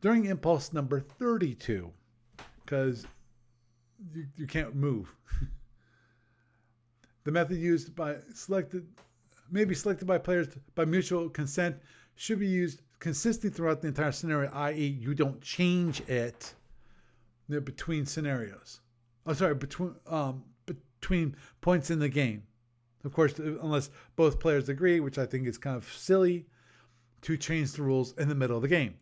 during impulse number 32, because you can't move. The method used may be selected by players by mutual consent, should be used consistently throughout the entire scenario, i.e. you don't change it between scenarios. Between points in the game. Of course, unless both players agree, which I think is kind of silly to change the rules in the middle of the game.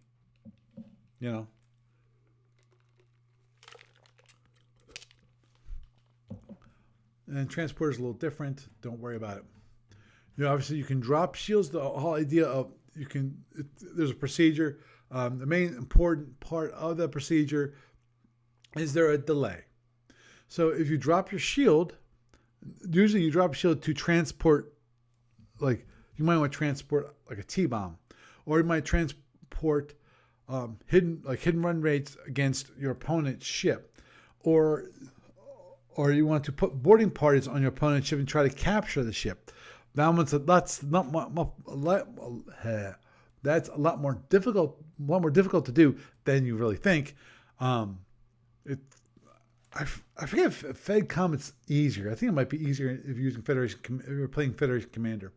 And transport is a little different. Don't worry about it. Obviously you can drop shields. The whole idea of there's a procedure. The main important part of the procedure is there a delay. So if you drop your shield, usually you drop a shield to transport, like you might want to transport like a T-bomb, or you might transport hidden run rates against your opponent's ship, or you want to put boarding parties on your opponent's ship and try to capture the ship. That's a lot more difficult to do than you really think. I forget if FedCom it's easier. I think it might be easier if you're using if you're playing Federation Commander.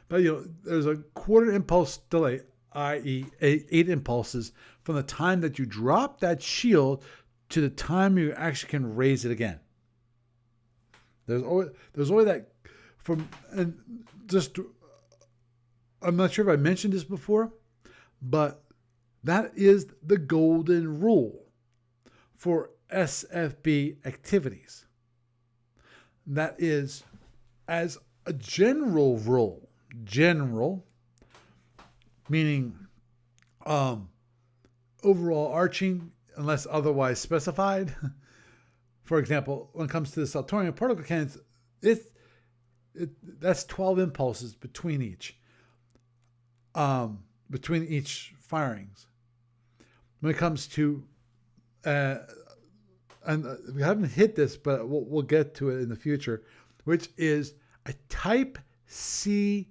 But there's a quarter impulse delay, i.e. 8 impulses from the time that you drop that shield to the time you actually can raise it again. There's always that I'm not sure if I mentioned this before, but that is the golden rule for SFB activities. That is, as a general rule, meaning overall arching, unless otherwise specified. For example, when it comes to the Saltorian particle cannons, that's 12 impulses between each firings. When it comes to and we haven't hit this, but we'll get to it in the future, which is a Type C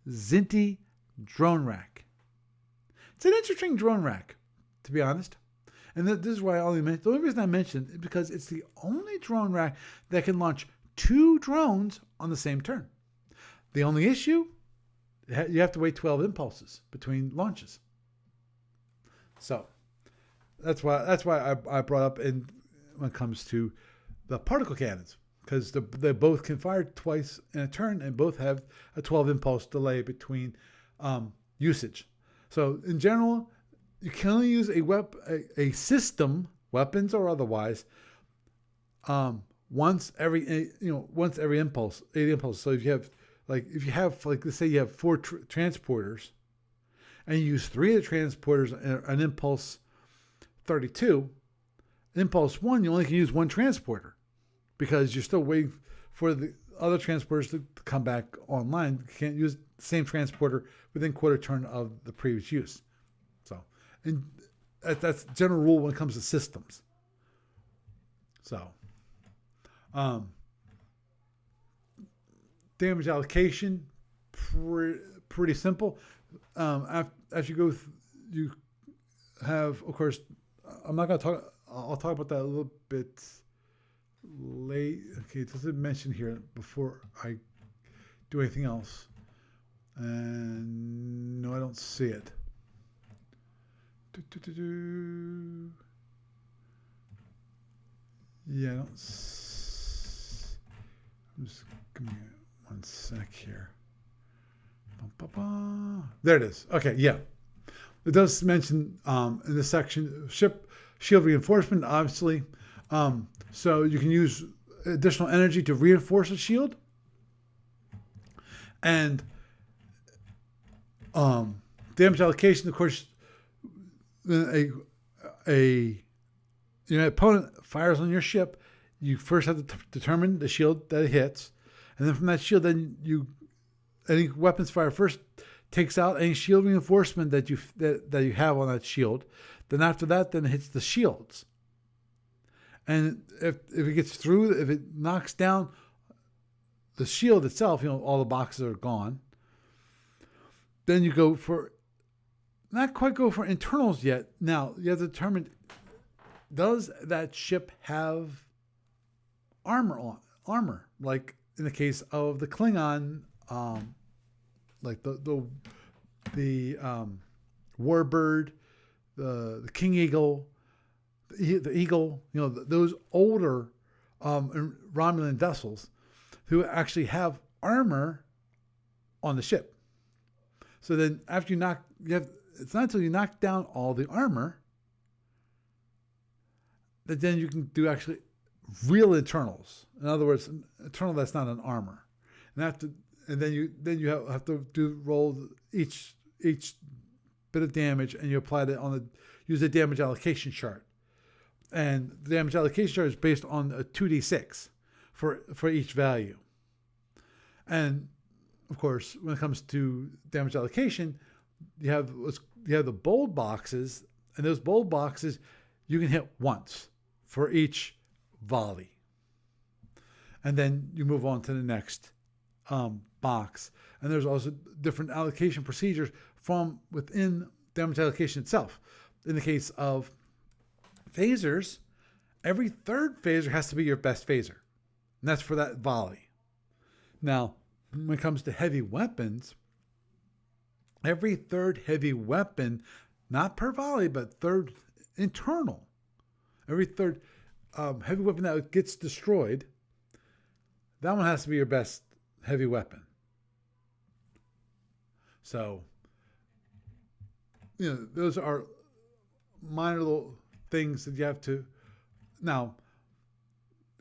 Zinti drone rack. It's an interesting drone rack, to be honest. And this is why I only mentioned, the only reason I mentioned is because it's the only drone rack that can launch 2 drones on the same turn. The only issue, you have to wait 12 impulses between launches. So that's why I brought up when it comes to the particle cannons, because they both can fire twice in a turn and both have a 12 impulse delay between usage. So in general, you can only use a system, weapons or otherwise, once every impulse, 8 impulses. So if you have let's say you have 4 transporters, and you use 3 of the transporters an impulse 32, impulse 1 you only can use 1 transporter because you're still waiting for the other transporters to come back online. You can't use the same transporter within quarter turn of the previous use. So, and that's the general rule when it comes to systems. So, damage allocation, pretty simple. As you go, you have, of course, I'm not going to talk. I'll talk about that a little bit late. Okay, it doesn't mention here before I do anything else. And no, I don't see it. Yeah, I don't. I'm just give me 1 sec here. There it is. Okay, yeah. It does mention in this section ship shield reinforcement, obviously. So you can use additional energy to reinforce a shield. And damage allocation, of course, an opponent fires on your ship, you first have to determine the shield that it hits. And then from that shield, then any weapons fire first takes out any shield reinforcement that you have on that shield. Then after that, then it hits the shields. And if it gets through, if it knocks down the shield itself, all the boxes are gone. Then you go for, not quite go for internals yet. Now you have to determine, does that ship have armor, like in the case of the Klingon, like the Warbird, the King Eagle, the Eagle, those older Romulan vessels who actually have armor on the ship. So then after it's not until you knock down all the armor that then you can do actually real internals. In other words, an internal that's not an armor. And then you have to roll each bit of damage, and you apply that use the damage allocation chart. And the damage allocation chart is based on a 2d6 for each value. And of course, when it comes to damage allocation, you have the bold boxes, and those bold boxes you can hit once for each volley. And then you move on to the next box. And there's also different allocation procedures from within damage allocation itself. In the case of phasers, every third phaser has to be your best phaser. And that's for that volley. Now, when it comes to heavy weapons, every third heavy weapon, not per volley, but third internal, every third heavy weapon that gets destroyed, that one has to be your best heavy weapon. So, those are minor little things that you have to. Now,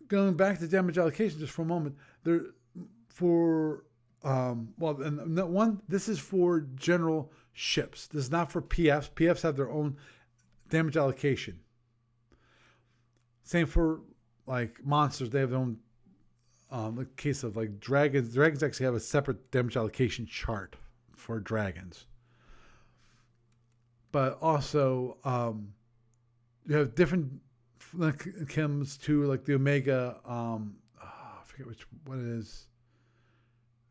going back to damage allocation just for a moment, this is for general ships. This is not for PFs. PFs have their own damage allocation. Same for like monsters. They have their own. The case of like dragons. Dragons actually have a separate damage allocation chart for dragons. But also, you have different when it comes to like the Omega. I forget what it is.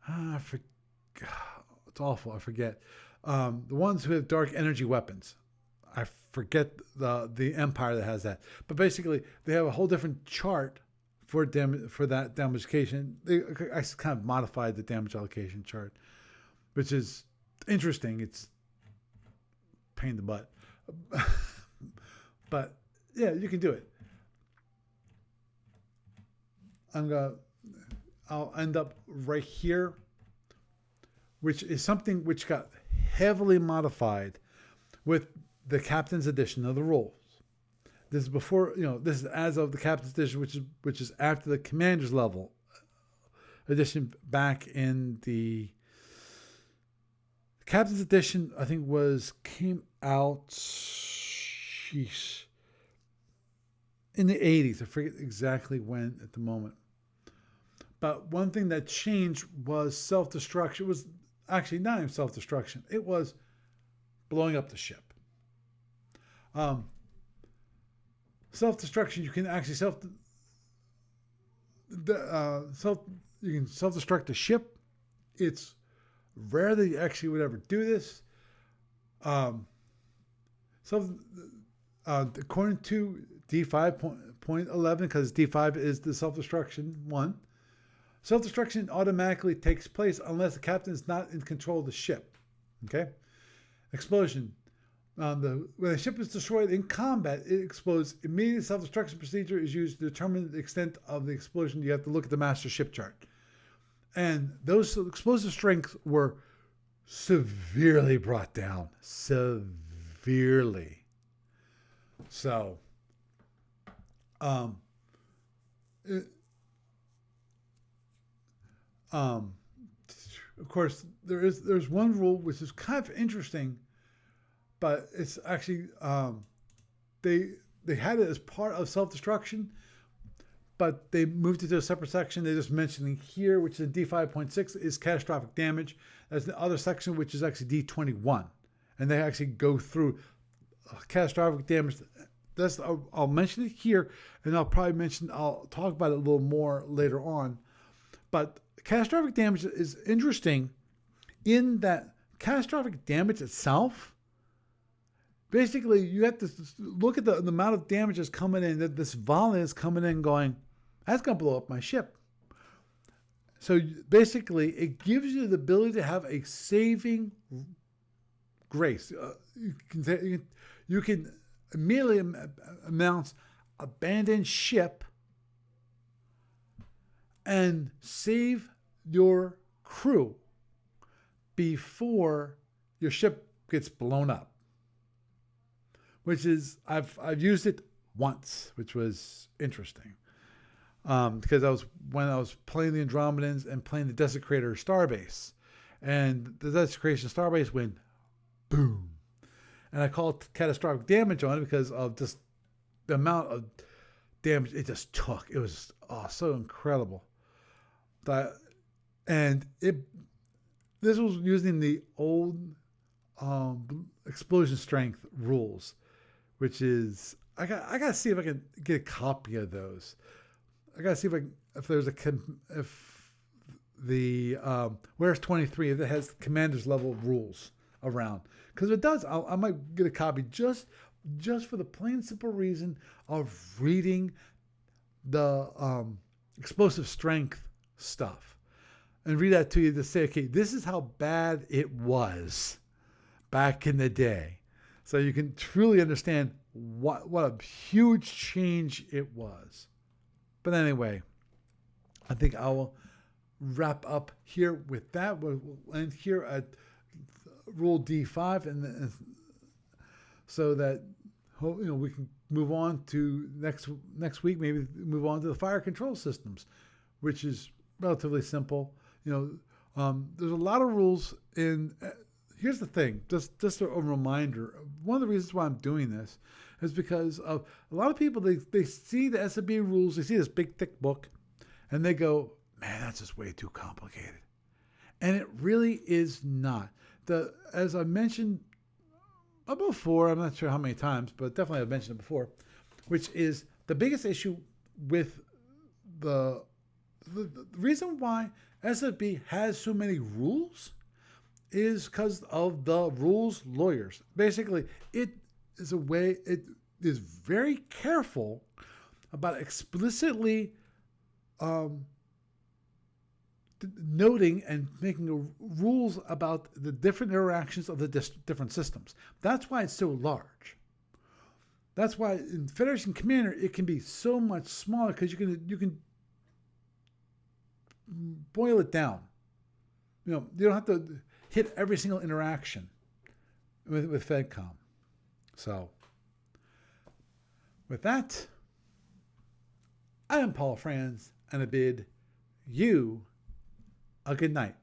It's awful. I forget. The ones who have dark energy weapons. I forget the empire that has that, but basically they have a whole different chart for that damage allocation. I kind of modified the damage allocation chart, which is interesting. It's pain in the butt, but yeah, you can do it. I'll end up right here, which is something which got heavily modified with the Captain's Edition of the rules. This is before, this is as of the Captain's Edition, which is after the Commander's level edition back in the Captain's Edition, I think came out in the 80s. I forget exactly when at the moment. But one thing that changed was self-destruction. It was actually not even self-destruction. It was blowing up the ship. Self-destruction, you can actually you can self-destruct the ship. It's rare that you actually would ever do this. According to D5.11, because D5 is the self-destruction one, self-destruction automatically takes place unless the captain is not in control of the ship. Okay? Explosion. When a ship is destroyed in combat, it explodes. Immediate self-destruction procedure is used to determine the extent of the explosion. You have to look at the master ship chart. And those explosive strengths were severely brought down. Severely. So, of course, there's one rule which is kind of interesting, but it's actually they had it as part of self-destruction, but they moved it to a separate section. They're just mentioning here, which is D5.6, is catastrophic damage. There's the other section, which is actually D21, and they actually go through catastrophic damage. I'll mention it here, and I'll talk about it a little more later on. But catastrophic damage is interesting in that catastrophic damage itself, basically you have to look at the amount of damage that's coming in, that this volume is coming in going, that's going to blow up my ship. So basically it gives you the ability to have a saving grace. You can immediately announce abandon ship and save your crew before your ship gets blown up. Which is, I've used it once, which was interesting. Because when I was playing the Andromedans and playing the Desecrator Starbase. And the Desecration Starbase went boom. And I called catastrophic damage on it because of just the amount of damage it just took. It was so incredible. This was using the old explosion strength rules, which is I gotta see if I can get a copy of those. I gotta see if the where's 23 if it has commander's level rules around, because if it does, I might get a copy just for the plain simple reason of reading the explosive strength stuff and read that to you to say, okay, this is how bad it was back in the day, so you can truly understand what a huge change it was. But anyway, I think I will wrap up here with that. We'll end here at Rule D5, and so that we can move on to next week. Maybe move on to the fire control systems, which is relatively simple. There's a lot of rules in. Here's the thing, just a reminder. One of the reasons why I'm doing this is because of a lot of people, they see the SFU rules, they see this big thick book, and they go, man, that's just way too complicated. And it really is not. As I mentioned before, I'm not sure how many times, but definitely I've mentioned it before, which is the biggest issue with the reason why SFB has so many rules is because of the rules lawyers. Basically, is a way, it is very careful about explicitly noting and making rules about the different interactions of the different systems. That's why it's so large. That's why in Federation Commander it can be so much smaller, because you can boil it down. You don't have to hit every single interaction with FedCom. So with that, I am Paul Franz, and I bid you a good night.